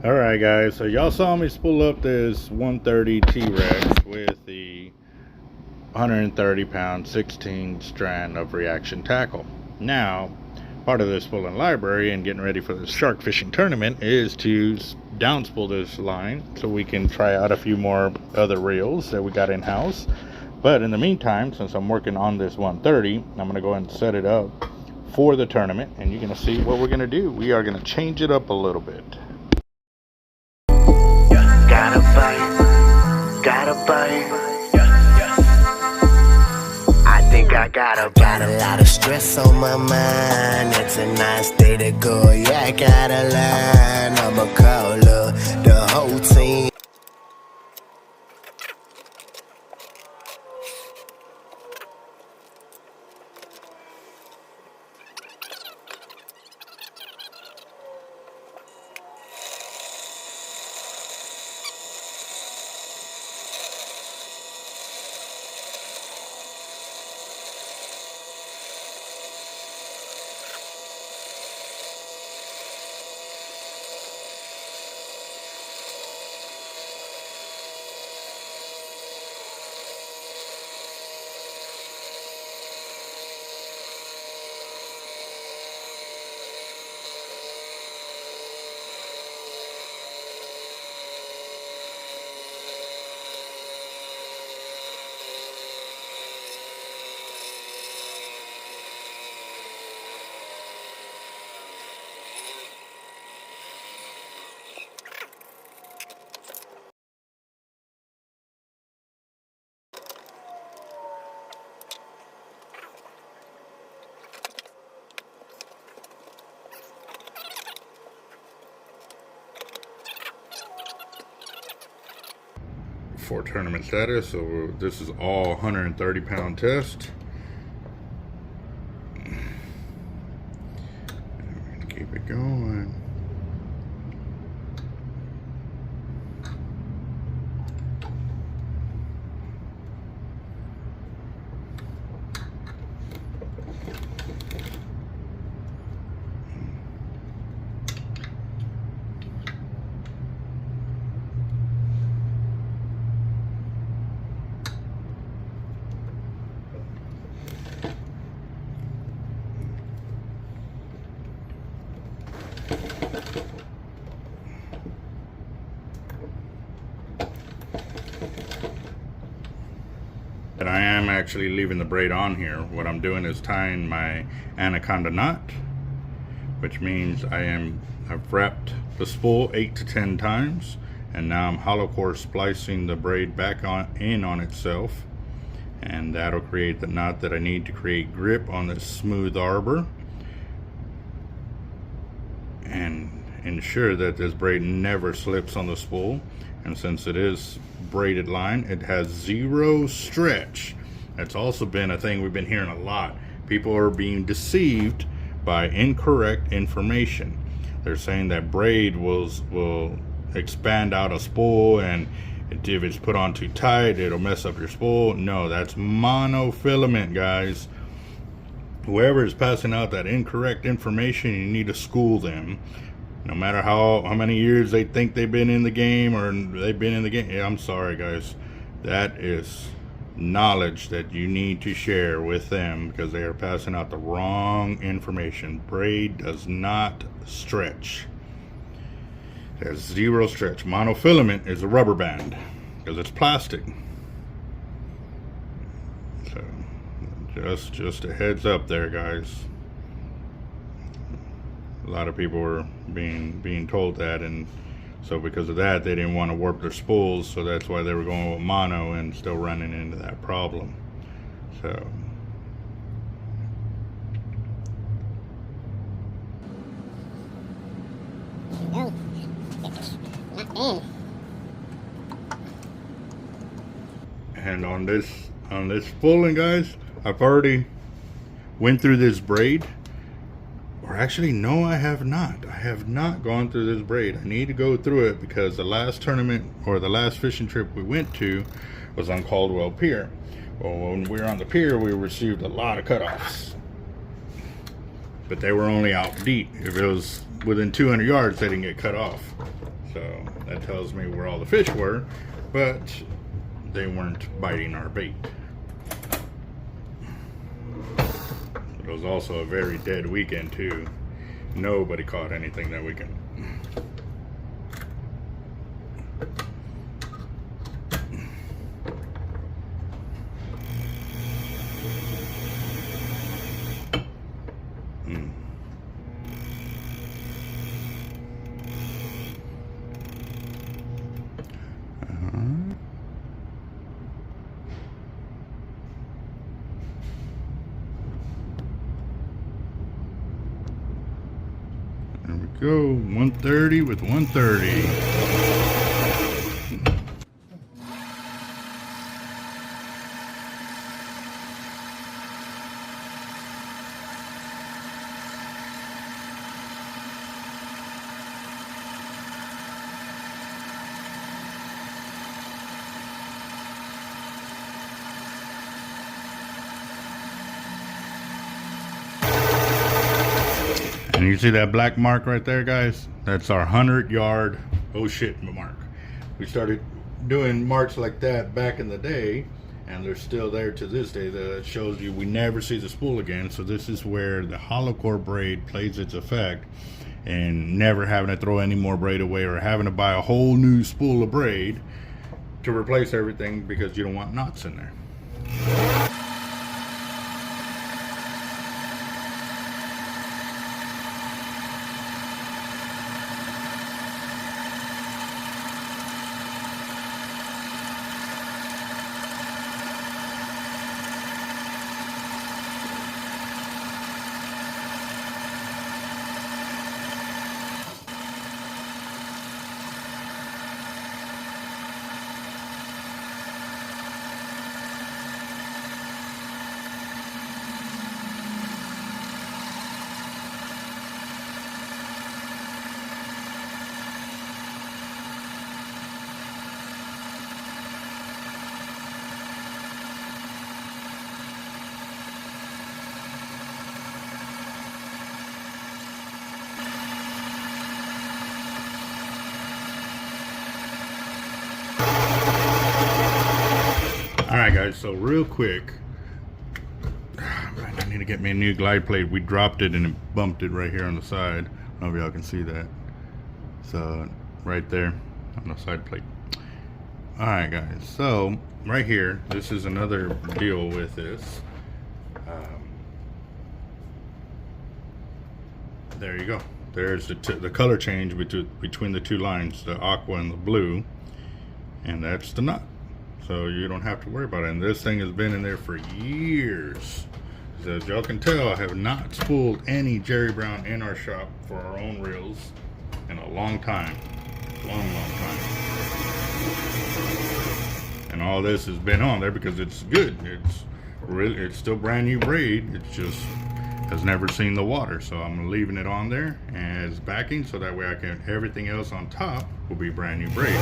Alright guys, so y'all saw me spool up this 130 T-Rex with the 130 pound 16 strand of reaction tackle. Now, part of this spooling library and getting ready for the shark fishing tournament is to downspool this line so we can try out a few more other reels that we got in house. But in the meantime, since I'm working on this 130, I'm going to go ahead and set it up for the tournament, and you're going to see what we're going to do. We are going to change it up a little bit. Gotta bite. I think I got a lot of stress on my mind. It's a nice day to go. Yeah, I gotta line. I'ma call the whole team. For tournament status, so this is all 130 pound test. We're gonna keep it going. And I am actually leaving the braid on here. What I'm doing is tying my anaconda knot, which means I've wrapped the spool 8 to 10 times, and now I'm hollow core splicing the braid back in on itself, and that'll create the knot that I need to create grip on this smooth arbor and ensure that this braid never slips on the spool. And since it is braided line, it has zero stretch. That's also been a thing we've been hearing a lot. People are being deceived by incorrect information. They're saying that braid will expand out a spool, and if it's put on too tight, it'll mess up your spool. No, that's monofilament, guys. Whoever is passing out that incorrect information, you need to school them. No matter how many years they think they've been in the game or they've been in the game. Yeah, I'm sorry, guys. That is knowledge that you need to share with them because they are passing out the wrong information. Braid does not stretch. It has zero stretch. Monofilament is a rubber band because it's plastic. So just a heads up there, guys. A lot of people were being told that, and so because of that they didn't want to warp their spools, so that's why they were going with mono and still running into that problem. So and on this spooling, guys, I've already went through this braid. Or actually, no, I have not. I have not gone through this braid. I need to go through it because the last tournament or the last fishing trip we went to was on Caldwell Pier. Well, when we were on the pier, we received a lot of cutoffs. But they were only out deep. If it was within 200 yards, they didn't get cut off. So that tells me where all the fish were, but they weren't biting our bait. It was also a very dead weekend too. Nobody caught anything that weekend. There we go, 130 with 130. And you see that black mark right there, guys? That's our 100-yard oh shit mark. We started doing marks like that back in the day, and they're still there to this day. That shows you we never see the spool again. So this is where the hollow core braid plays its effect, and never having to throw any more braid away or having to buy a whole new spool of braid to replace everything because you don't want knots in there. Alright guys, so real quick, I need to get me a new glide plate. We dropped it and it bumped it right here on the side. I don't know if y'all can see that. So right there on the side plate. Alright guys, so right here, this is another deal with this. There you go. There's the color change between the two lines, the aqua and the blue, and that's the nut. So you don't have to worry about it. And this thing has been in there for years. As y'all can tell, I have not spooled any Jerry Brown in our shop for our own reels in a long time. Long time. And all this has been on there because it's good. It's still brand new braid. It's just has never seen the water. So I'm leaving it on there as backing so that way I can, everything else on top will be brand new braid.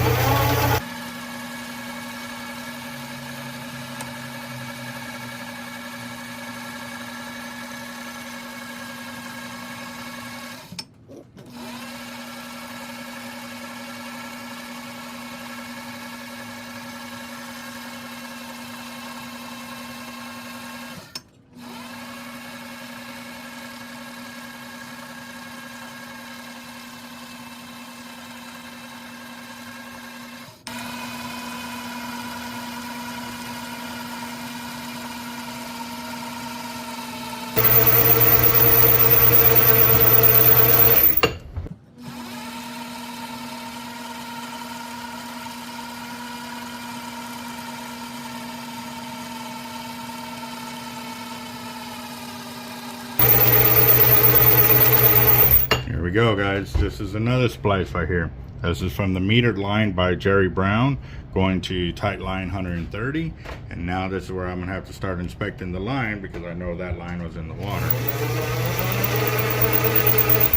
Here we go, guys. This is another splice right here. This is from the metered line by Jerry Brown going to tight line 130, and now this is where I'm gonna have to start inspecting the line because I know that line was in the water.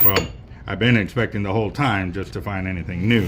Well, I've been inspecting the whole time just to find anything new.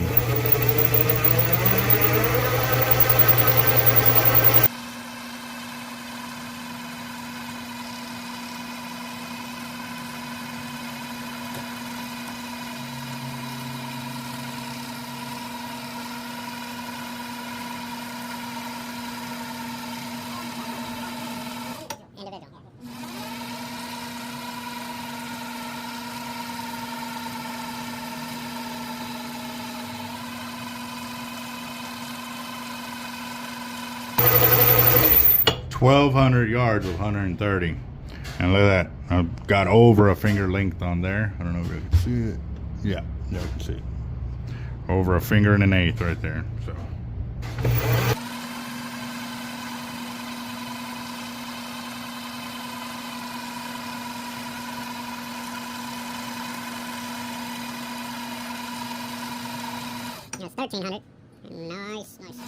1,200 yards with 130. And look at that. I've got over a finger length on there. I don't know if you can see it. Yeah, you can see it. Over a finger and an eighth right there. So. It's 1,300. Nice, nice.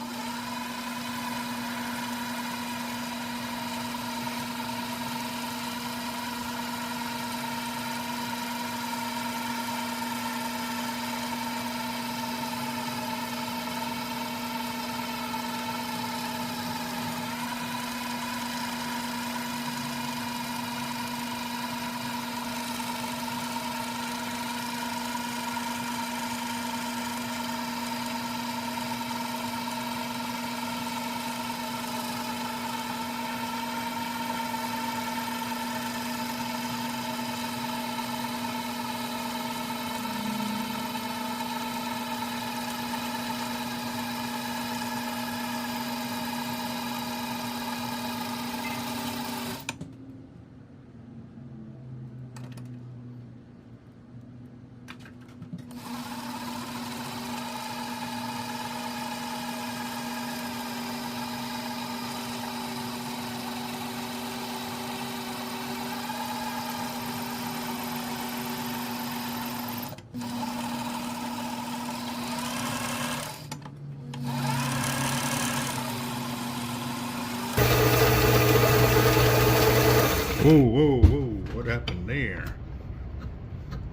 Whoa, whoa, whoa, what happened there?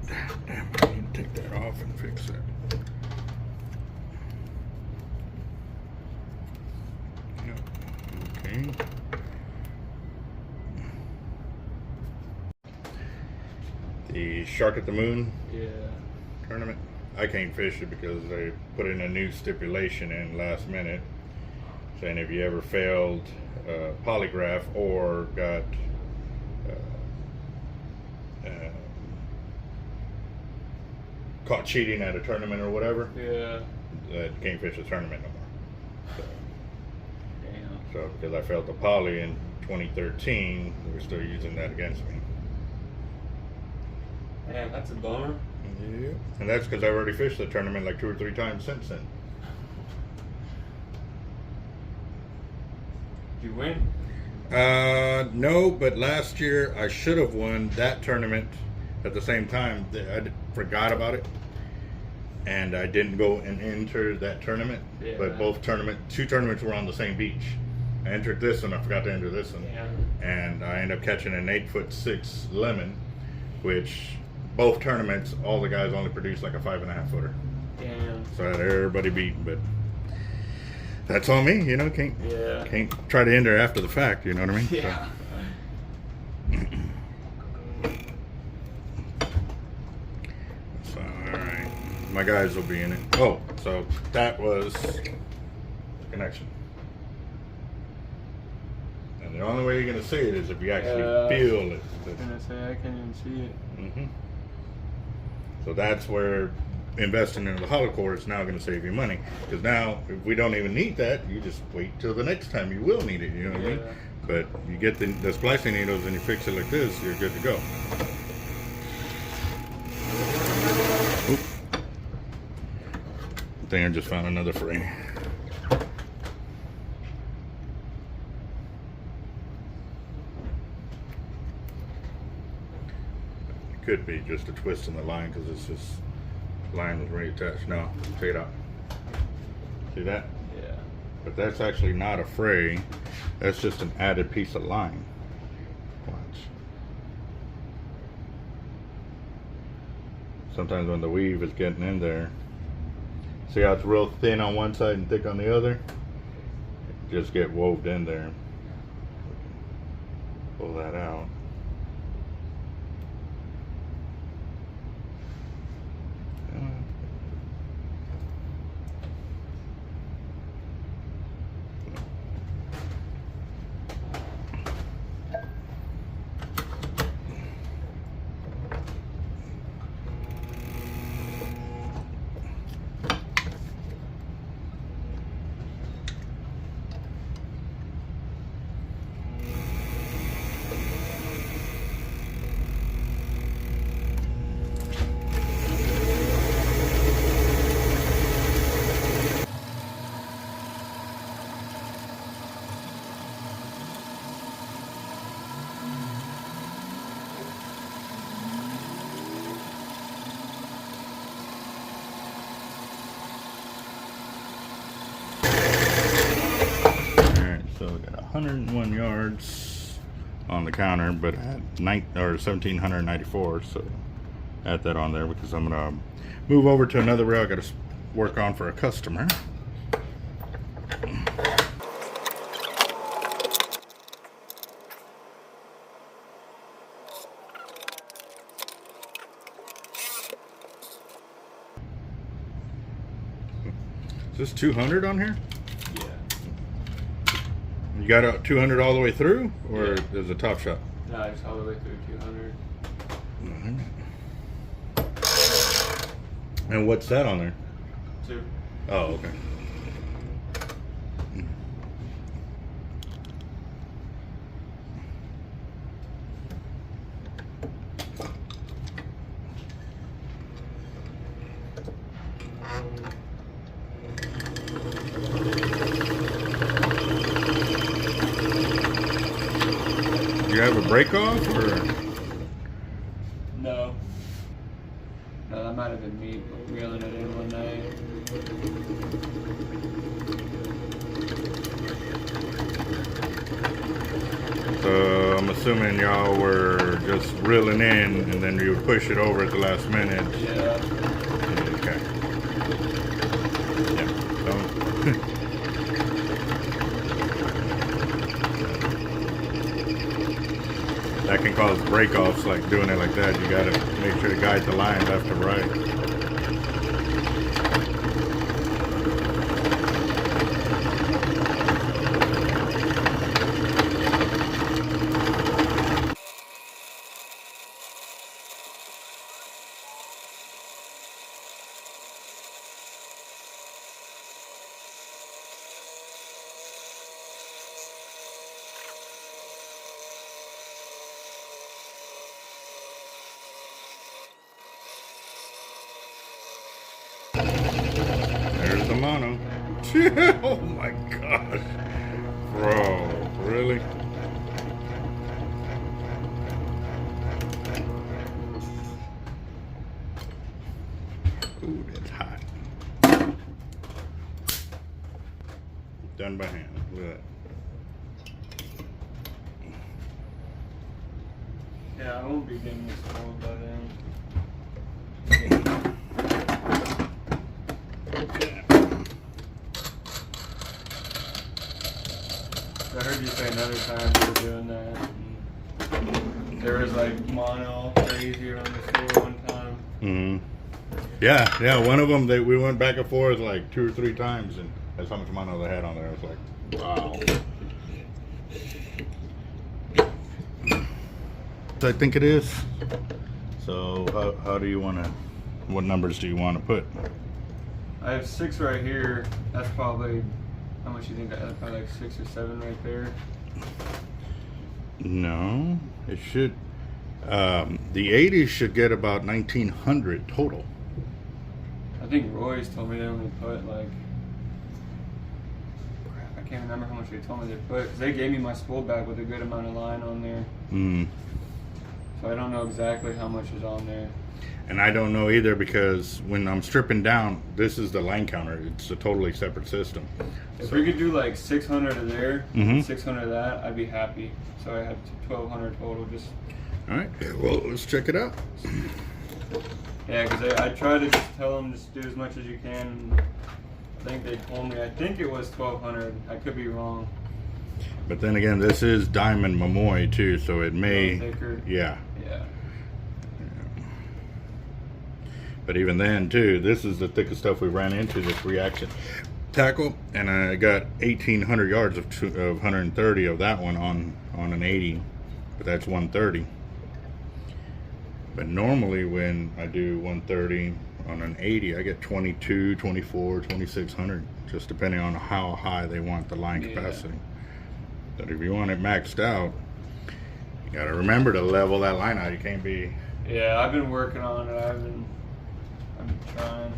Damn, I need to take that off and fix that. Yep. Okay. The Shark at the Moon tournament. I can't fish it because they put in a new stipulation in last minute saying if you ever failed polygraph or got caught cheating at a tournament or whatever, that can't fish the tournament no more. So, Damn. so because I failed the poly in 2013, they were still using that against me. Man, that's a bummer. Yeah, and that's because I've already fished the tournament like 2 or 3 times since then. Did you win? No, but last year I should have won that tournament at the same time. I forgot about it, and I didn't go and enter that tournament. Yeah. But two tournaments were on the same beach. I entered this one, I forgot to enter this one, and I ended up catching an 8'6" lemon, which both tournaments, all the guys only produced like a 5.5 footer. Damn. So I had everybody beat, but that's on me, you know. Can't try to enter after the fact, you know what I mean? Yeah. So, all right, my guys will be in it. Oh, so that was connection. And the only way you're gonna see it is if you actually feel it. I was gonna say I can't even see it. Mm-hmm. So that's where investing in the hollow core is now going to save you money, because now if we don't even need that, you just wait till the next time you will need it, you know what I mean? But you get the splicing needles and you fix it like this, you're good to go. Oop. I think I just found another fray. It could be just a twist in the line because it's just line was already attached. No, take it out. See that? Yeah. But that's actually not a fray. That's just an added piece of line. Watch. Sometimes when the weave is getting in there, see how it's real thin on one side and thick on the other? Just get woved in there. Pull that out. So we got 101 yards on the counter, but at 1,794. So add that on there because I'm gonna move over to another rail I got to work on for a customer. Is this 200 on here? Yeah. You got a 200 all the way through, or Yeah. there's a top shot? No, it's all the way through 200. And what's that on there? 2. Oh, okay. Do you have a break off, or? No. No, that might have been me reeling it in one night. So I'm assuming y'all were just reeling in, and then you would push it over at the last minute. Yeah. Okay. Yeah. Don't. That can cause break-offs, like doing it like that. You gotta make sure to guide the line left to right. There's the mono. Oh my gosh. Bro, really? Ooh, that's hot. Done by hand. Look at that. Yeah, I won't be getting this cold by then. I heard you say another time you were doing that. There was like mono crazy on the store one time. Mm-hmm. Yeah. One of them, we went back and forth like 2 or 3 times, and that's how much mono they had on there. I was like, wow. I think it is. So how do you want to? What numbers do you want to put? I have 6 right here. That's probably how much you think? That's probably like 6 or 7 right there. No, it should. The 80s should get about 1,900 total. I think Roy's told me they only put like, I can't remember how much they told me they put. 'Cause they gave me my spool bag with a good amount of line on there. Mm. So I don't know exactly how much is on there. And I don't know either, because when I'm stripping down, this is the line counter. It's a totally separate system. If So- we could do like 600 of there, Mhm. 600 of that, I'd be happy. So I have 1,200 total. Just All right. Well, let's check it out. yeah, because I try to just tell them just do as much as you can. I think they told me. I think it was 1,200. I could be wrong. But then again, this is diamond Momoy too, so it may. Thicker. Yeah. Yeah. But even then, too, this is the thickest stuff we ran into, this reaction tackle, and I got 1,800 yards of 130 of that one on an 80, but that's 130. But normally when I do 130 on an 80, I get 22, 24, 2,600, just depending on how high they want the line capacity. But if you want it maxed out, you got to remember to level that line out. You can't be. Yeah, I've been working on it. I've been trying.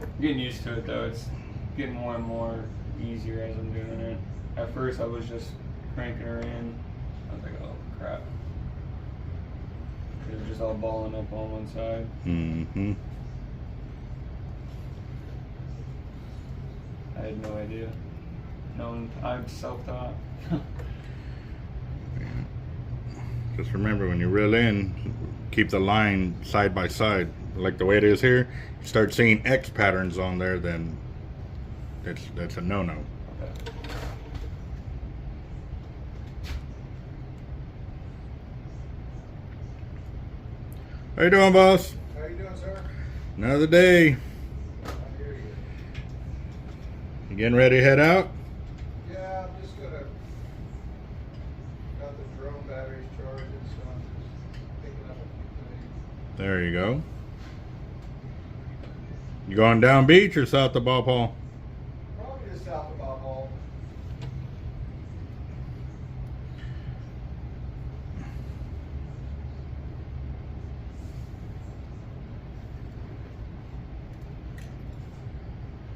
I'm getting used to it though. It's getting more and more easier as I'm doing it. At first I was just cranking her in. I was like, oh crap. It was just all balling up on one side. Mm-hmm. I had no idea. I'm self-taught. Just remember, when you reel in, keep the line side by side, like the way it is here. You start seeing X patterns on there, then that's a no-no. How you doing, boss? How you doing, sir? Another day. I hear you. You getting ready to head out? Yeah, I'm just gonna got the drone batteries charging, so I'm just picking up a few things. There you go. You going down beach or south of Bob Hall? Probably just south of Bob Hall.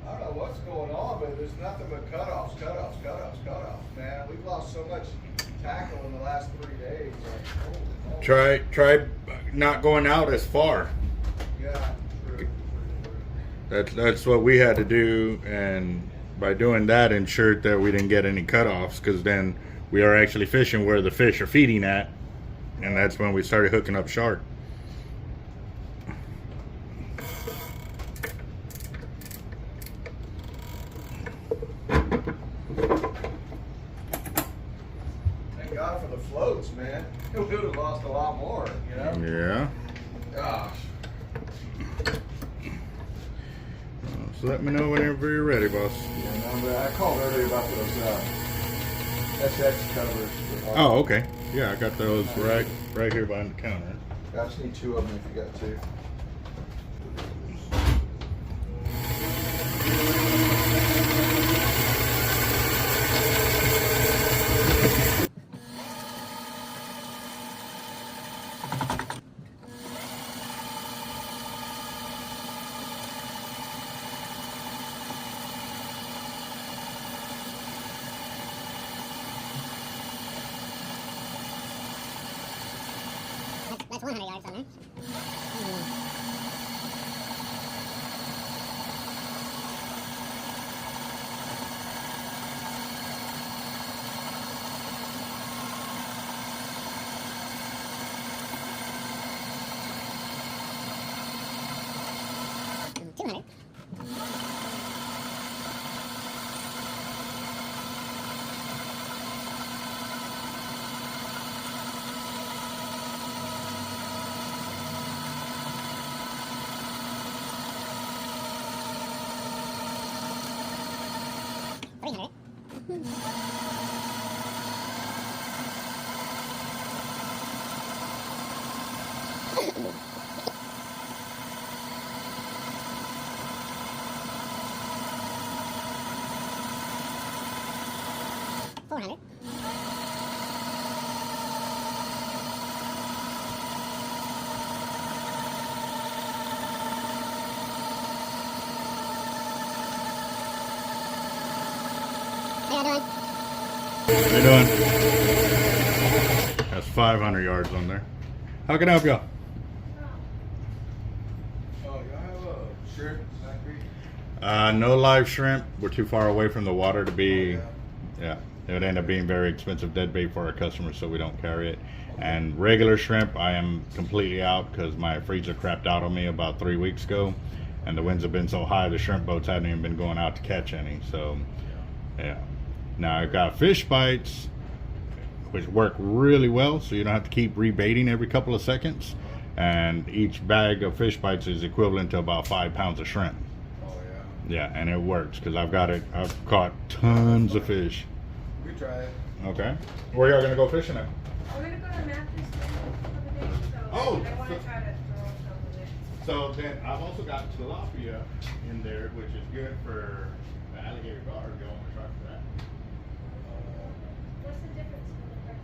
I don't know what's going on, but there's nothing but cutoffs, man. We've lost so much tackle in the last 3 days. Like, Try not going out as far. yeah, true. That's what we had to do, and by doing that ensured that we didn't get any cutoffs, because then we are actually fishing where the fish are feeding at, and that's when we started hooking up shark. Thank God for the floats, man. We would have lost a lot more, you know? Yeah. Gosh. So let me know whenever you're ready, boss. Yeah, no, but I called earlier about those SX covers. Oh, okay. Yeah, I got those right here behind the counter. I just need 2 of them if you got 2. That's 100 yards on there. Mm, 200. $400. How you doing? That's 500 yards on there. How can I help y'all? Oh, y'all have a shrimp factory? No live shrimp. We're too far away from the water to be. Oh, Yeah, it would end up being very expensive dead bait for our customers, so we don't carry it. And regular shrimp, I am completely out because my freezer crapped out on me about 3 weeks ago, and the winds have been so high the shrimp boats hadn't even been going out to catch any. So, yeah. Now I've got fish bites, which work really well, so you don't have to keep rebaiting every couple of seconds. And each bag of fish bites is equivalent to about 5 pounds of shrimp. Oh, Yeah, and it works because I've caught tons of fish. yeah. We try it. Okay. Where y'all gonna go fishing at? We're gonna go to Matthews for the day, so Oh, I want to so- try to throw some of it. So then I've also got tilapia in there, which is good for the alligator gar. You want to try for that? What's the difference in the price?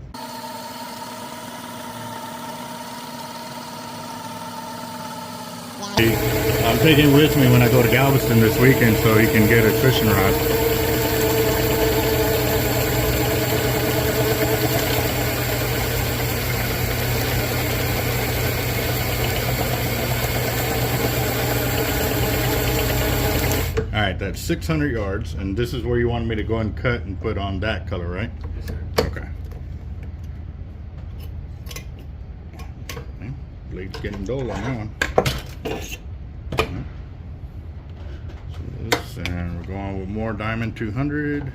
I'm taking it with me when I go to Galveston this weekend so he can get his fishing rod. All right, right, that's 600 yards, and this is where you wanted me to go and cut and put on that color, right? Yes, sir. Okay. Blade's getting dull on that one. So this, and we're going with more diamond 200.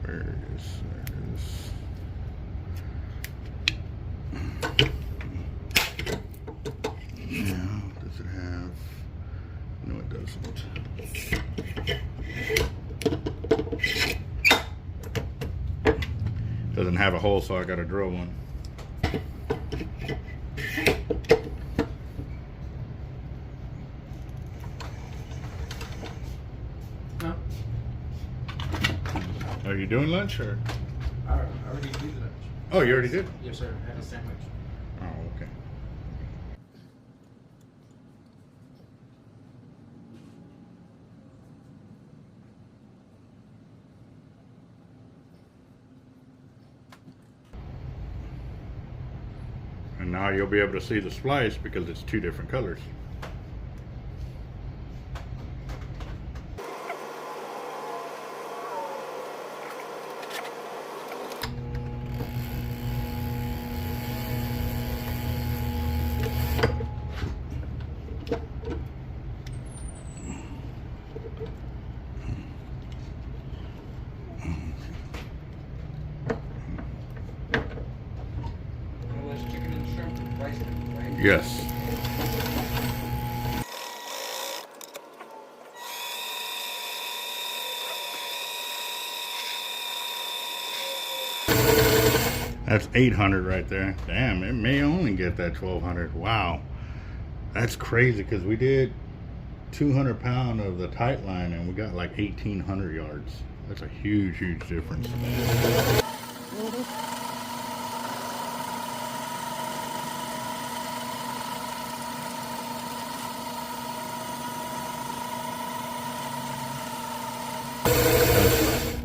Where is this? Now, does it have? No, it doesn't. Doesn't have a hole, so I got to drill one. No, Are you doing lunch or? I already did lunch. Oh, you already did? Yes, sir. I had a sandwich. Oh, okay. And now you'll be able to see the splice because it's two different colors. Chicken and shrimp and rice, right? Yes. That's 800 right there. Damn, it may only get that 1200. Wow. That's crazy because we did 200 pound of the tight line and we got like 1800 yards. That's a huge, huge difference.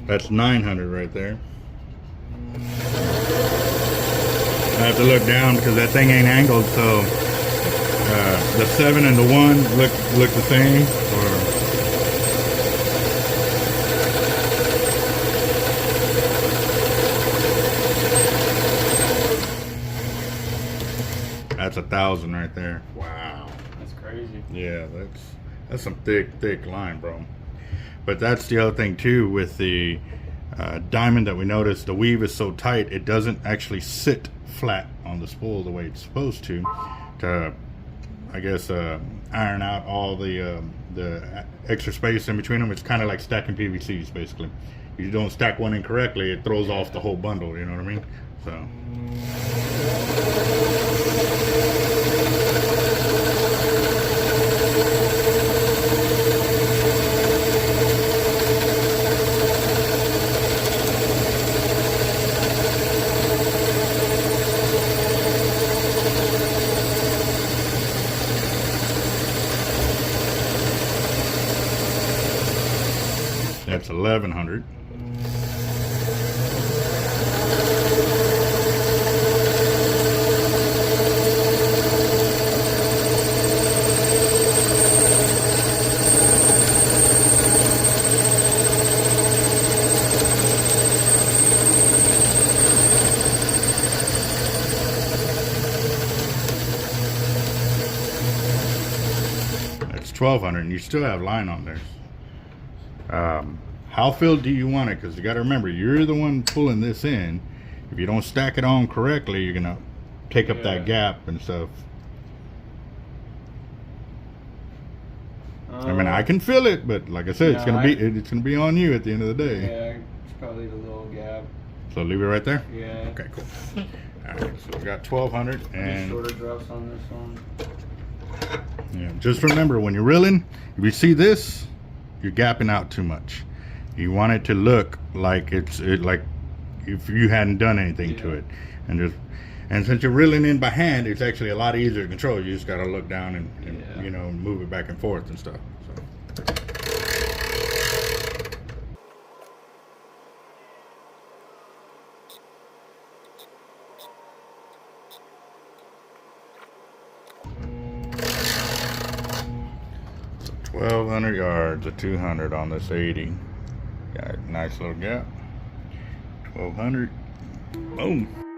That's 900 right there. I have to look down because that thing ain't angled, so the 7 and the 1 look the same. That's 1,000 right there. Wow. That's crazy. Yeah, that's some thick line, bro. But that's the other thing too with the diamond that we noticed. The weave is so tight it doesn't actually sit flat on the spool the way it's supposed to I guess iron out all the extra space in between them. It's kind of like stacking PVCs basically. If you don't stack one incorrectly, it throws off the whole bundle, you know what I mean? So that's 1,100. That's 1,200, and you still have line on there. How filled do you want it? Because you got to remember, you're the one pulling this in. If you don't stack it on correctly, you're gonna take up that gap and stuff. I mean, I can fill it, but like I said, it's gonna be on you at the end of the day. Yeah, it's probably the little gap. So leave it right there. Yeah. Okay, cool. All right, so we got 1,200, Just and shorter drops on this one. yeah, just remember when you're reeling, if you see this, you're gapping out too much. You want it to look like like if you hadn't done anything to it, and since you're reeling in by hand, it's actually a lot easier to control. You just got to look down and you know, move it back and forth and stuff. So. 1,200 yards, a 200 on this 80. Got a nice little gap. 1,200. Boom.